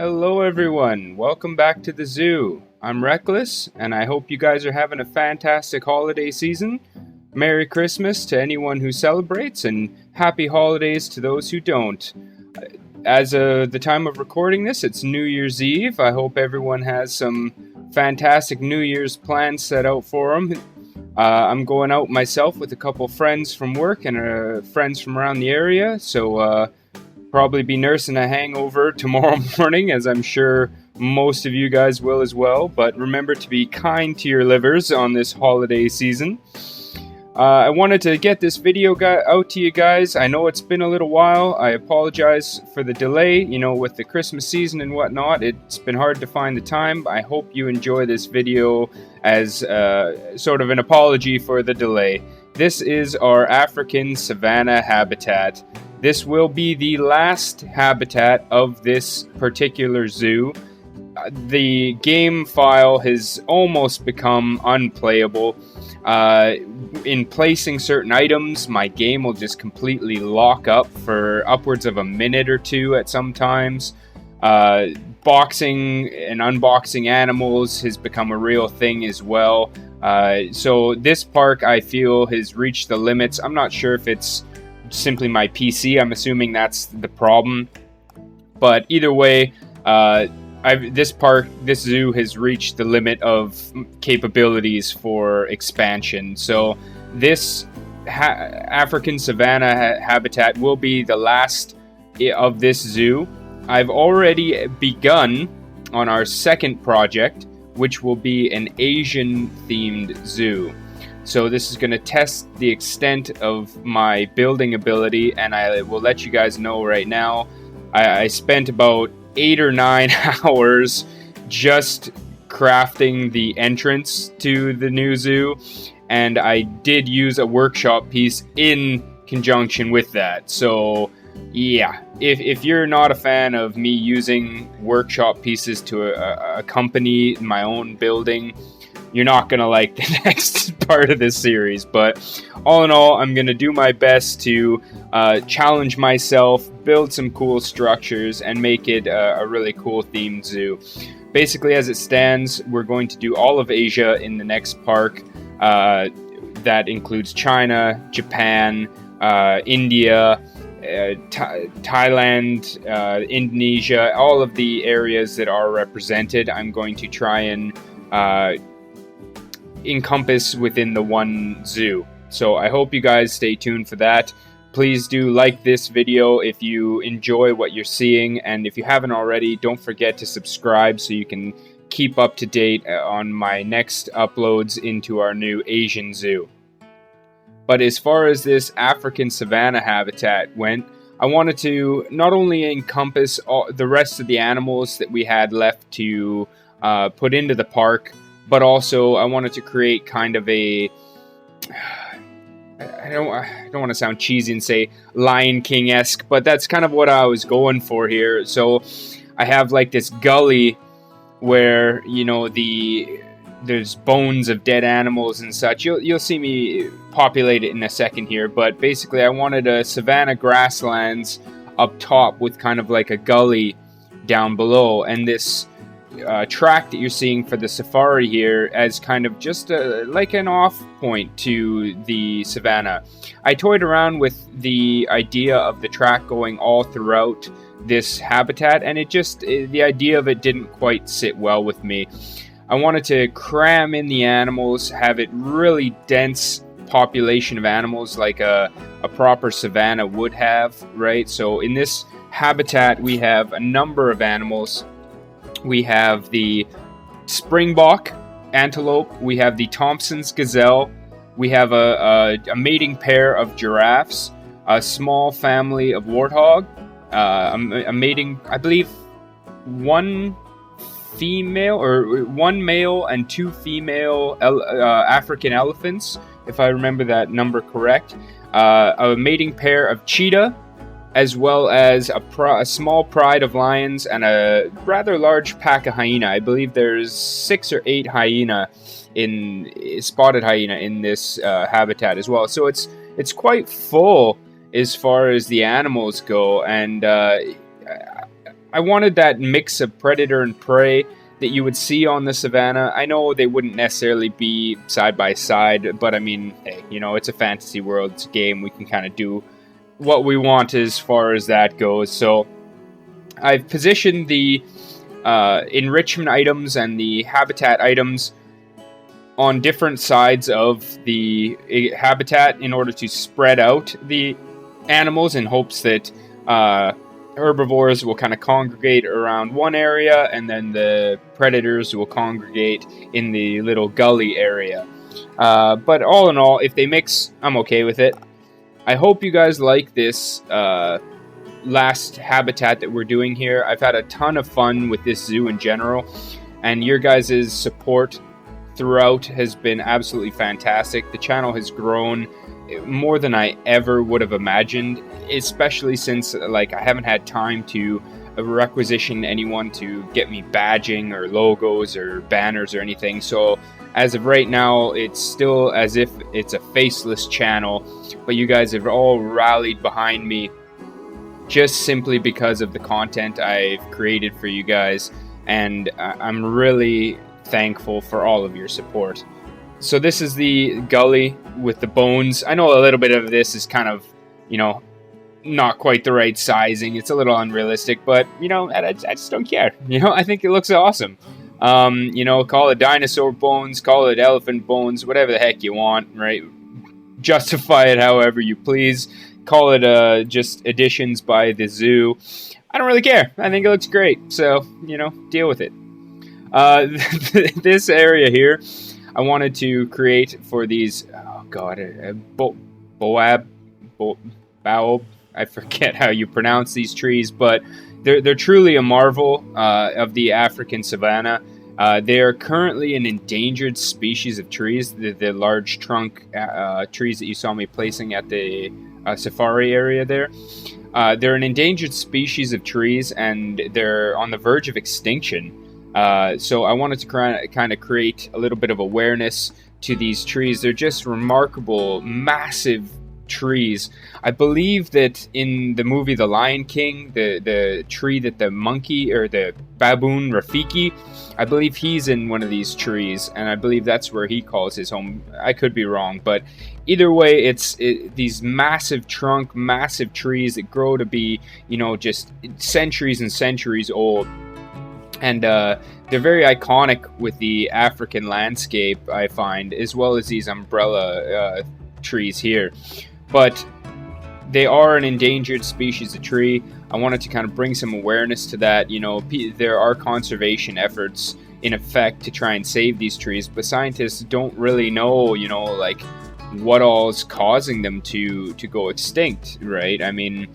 Hello everyone, welcome back to the zoo. I'm Reckless, and I hope you guys are having a fantastic holiday season. Merry Christmas to anyone who celebrates, and happy holidays to those who don't. As of the time of recording this, it's New Year's Eve. I hope everyone has some fantastic New Year's plans set out for them. I'm going out myself with a couple friends from work and friends from around the area, so probably be nursing a hangover tomorrow morning, as I'm sure most of you guys will as well. But remember to be kind to your livers on this holiday season. I wanted to get this video out to you guys. I know it's been a little while. I apologize for the delay, with the Christmas season and whatnot. It's been hard to find the time. I hope you enjoy this video as sort of an apology for the delay. This is our African Savannah habitat. This will be the last habitat of this particular zoo. The game file has almost become unplayable. In placing certain items, my game will just completely lock up for upwards of a minute or two at some times. Boxing and unboxing animals has become a real thing as well. So this park, I feel, has reached the limits. I'm not sure if it's simply my PC. I'm assuming that's the problem. But either way, this zoo has reached the limit of capabilities for expansion. So this African Savannah habitat will be the last of this zoo. I've already begun on our second project, which will be an Asian themed zoo. So this is going to test the extent of my building ability, and I will let you guys know right now. I spent about 8 or 9 hours just crafting the entrance to the new zoo, and I did use a workshop piece in conjunction with that. So yeah, if you're not a fan of me using workshop pieces to accompany my own building, you're not going to like the next part of this series. But all in all, I'm going to do my best to challenge myself, build some cool structures, and make it a really cool themed zoo. Basically, as it stands, we're going to do all of Asia in the next park. That includes China, Japan, India, Thailand, Indonesia, all of the areas that are represented. I'm going to try and encompass within the one zoo. So I hope you guys stay tuned for that. Please do like this video if you enjoy what you're seeing, and if you haven't already, don't forget to subscribe so you can keep up to date on my next uploads into our new Asian zoo. But as far as this African Savannah habitat went, I wanted to not only encompass the rest of the animals that we had left to put into the park, but also I wanted to create kind of a, I don't want to sound cheesy and say Lion King-esque, but that's kind of what I was going for here. So I have like this gully where, there's bones of dead animals and such. You'll see me populate it in a second here, but basically I wanted a savanna grasslands up top with kind of like a gully down below, and this track that you're seeing for the safari here as kind of just like an off point to the savannah. I toyed around with the idea of the track going all throughout this habitat, and the idea of it didn't quite sit well with me. I wanted to cram in the animals, have it really dense population of animals like a proper savanna would have, right? So in this habitat we have a number of animals. We have the springbok antelope, we have the Thompson's gazelle, we have a mating pair of giraffes, a small family of warthog, a mating, I believe, one male and 2 female African elephants, if I remember that number correct, a mating pair of cheetah, as well as a small pride of lions and a rather large pack of hyena. I believe there's 6 or 8 spotted hyena in this habitat as well. So it's quite full as far as the animals go, and I wanted that mix of predator and prey that you would see on the savannah. I know they wouldn't necessarily be side by side, but I mean, hey, it's a fantasy world, it's a game, we can kind of do what we want as far as that goes. So I've positioned the enrichment items and the habitat items on different sides of the habitat in order to spread out the animals in hopes that herbivores will kind of congregate around one area, and then the predators will congregate in the little gully area. But all in all, if they mix, I'm okay with it. I hope you guys like this last habitat that we're doing here. I've had a ton of fun with this zoo in general, and your guys' support throughout has been absolutely fantastic. The channel has grown more than I ever would have imagined, especially since I haven't had time to requisition anyone to get me badging or logos or banners or anything. So as of right now, it's still as if it's a faceless channel, but you guys have all rallied behind me just simply because of the content I've created for you guys, and I'm really thankful for all of your support. So this is the gully with the bones. I know a little bit of this is kind of, not quite the right sizing. It's a little unrealistic, but, I just don't care. I think it looks awesome. Call it dinosaur bones, call it elephant bones, whatever the heck you want, right? Justify it however you please. Call it just additions by the zoo. I don't really care. I think it looks great. So, deal with it. This area here, I wanted to create for these, baobab. I forget how you pronounce these trees, but they're truly a marvel of the African savannah. They are currently an endangered species of trees, the large trunk trees that you saw me placing at the safari area there. They're an endangered species of trees, and they're on the verge of extinction. So I wanted to kind of create a little bit of awareness to these trees. They're just remarkable, massive trees. I believe that in the movie The Lion King, the tree that the monkey, or the baboon Rafiki, I believe he's in one of these trees, and I believe that's where he calls his home. I could be wrong, but either way, it's these massive trunk, massive trees that grow to be, just centuries and centuries old. And they're very iconic with the African landscape, I find, as well as these umbrella trees here. But they are an endangered species of tree. I wanted to kind of bring some awareness to that. There are conservation efforts in effect to try and save these trees, but scientists don't really know, what all is causing them to go extinct, right? I mean,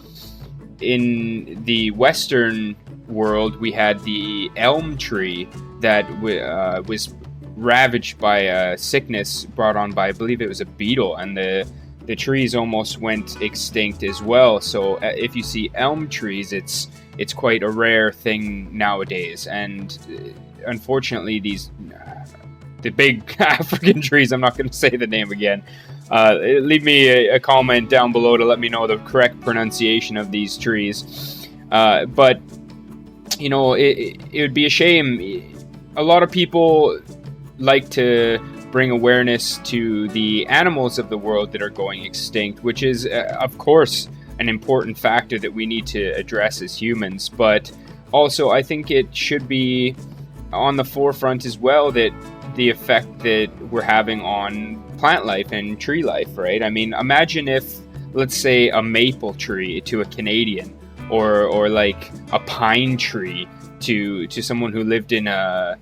in the Western world, we had the elm tree that was ravaged by a sickness brought on by, I believe it was a beetle, and the trees almost went extinct as well. So if you see elm trees, it's quite a rare thing nowadays. And unfortunately, the big African trees, I'm not going to say the name again. Leave me a comment down below to let me know the correct pronunciation of these trees. But it would be a shame. A lot of people like to bring awareness to the animals of the world that are going extinct, which is, of course, an important factor that we need to address as humans. But also, I think it should be on the forefront as well, that the effect that we're having on plant life and tree life, right? I mean, imagine if, let's say, a maple tree to a Canadian, or like a pine tree to someone who lived in a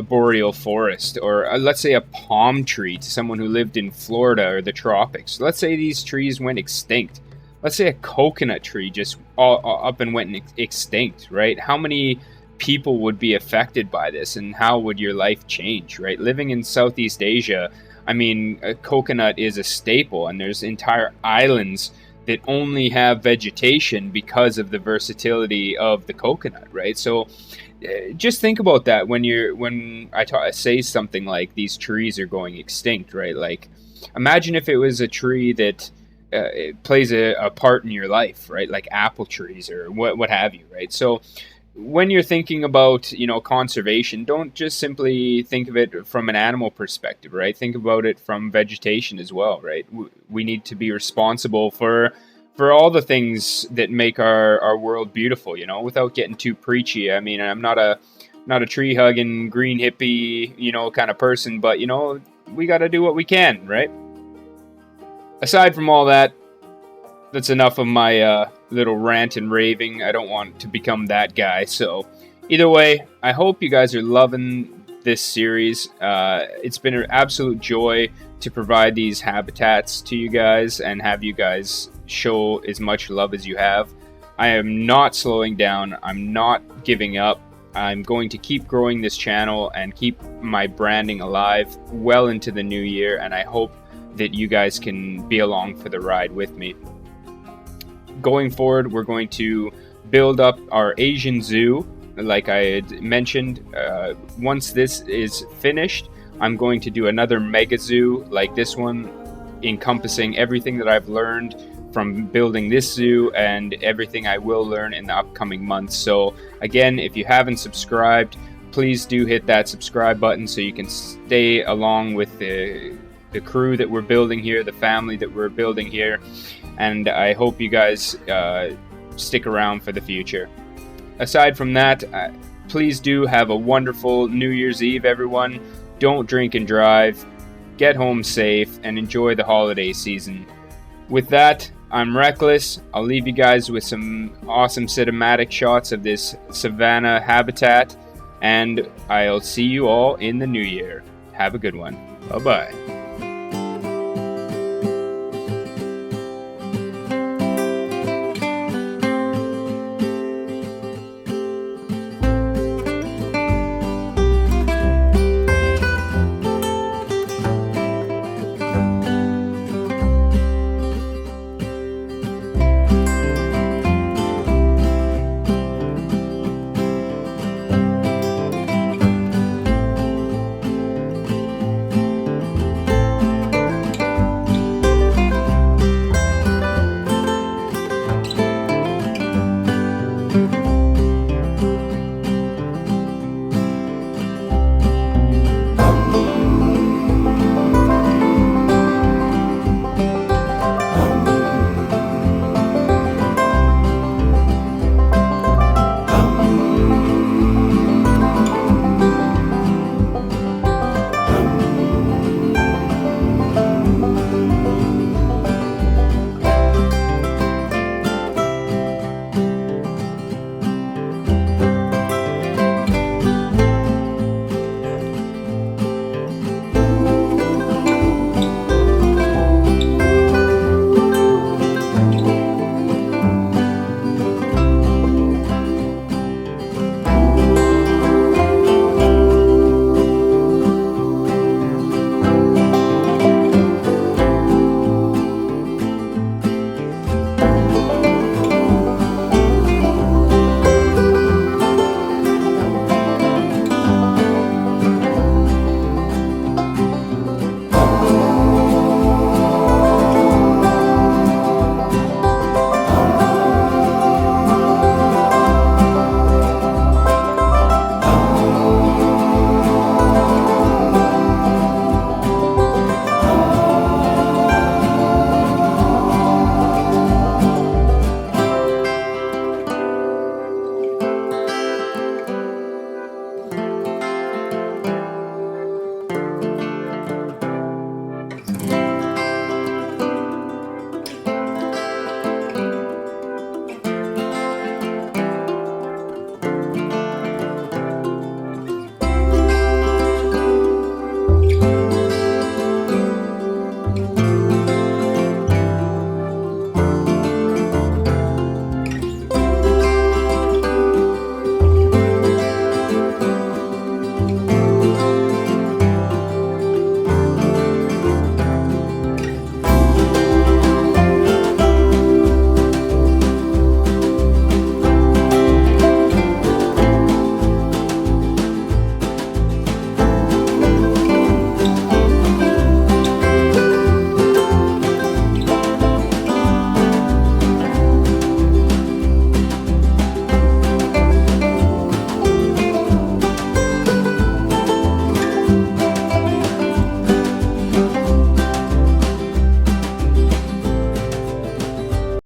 boreal forest, or let's say a palm tree to someone who lived in Florida or the tropics. Let's say these trees went extinct. Let's say a coconut tree just up and went extinct, right? How many people would be affected by this, and how would your life change, right? Living in Southeast Asia, I mean, a coconut is a staple, and there's entire islands that only have vegetation because of the versatility of the coconut, right? So just think about that when I say something like these trees are going extinct, right? Like, imagine if it was a tree that it plays a part in your life, right? Like apple trees or what have you, right? So when you're thinking about, conservation, don't just simply think of it from an animal perspective, right? Think about it from vegetation as well, right? We need to be responsible for all the things that make our world beautiful, without getting too preachy. I mean, I'm not a tree hugging green hippie, kind of person, but we got to do what we can, right? Aside from all that, that's enough of my little rant and raving. I don't want to become that guy. So, either way, I hope you guys are loving this series. It's been an absolute joy to provide these habitats to you guys and have you guys show as much love as you have. I am not slowing down. I'm not giving up. I'm going to keep growing this channel and keep my branding alive well into the new year, and I hope that you guys can be along for the ride with me. Going forward, we're going to build up our Asian zoo, like I had mentioned. Once this is finished, I'm going to do another mega zoo like this one, encompassing everything that I've learned from building this zoo and everything I will learn in the upcoming months. So again, if you haven't subscribed, please do hit that subscribe button so you can stay along with the crew that we're building here, the family that we're building here, and I hope you guys stick around for the future. Aside from that, please do have a wonderful New Year's Eve, everyone. Don't drink and drive, get home safe, and enjoy the holiday season. With that, I'm Reckless. I'll leave you guys with some awesome cinematic shots of this savanna habitat, and I'll see you all in the new year. Have a good one. Bye-bye.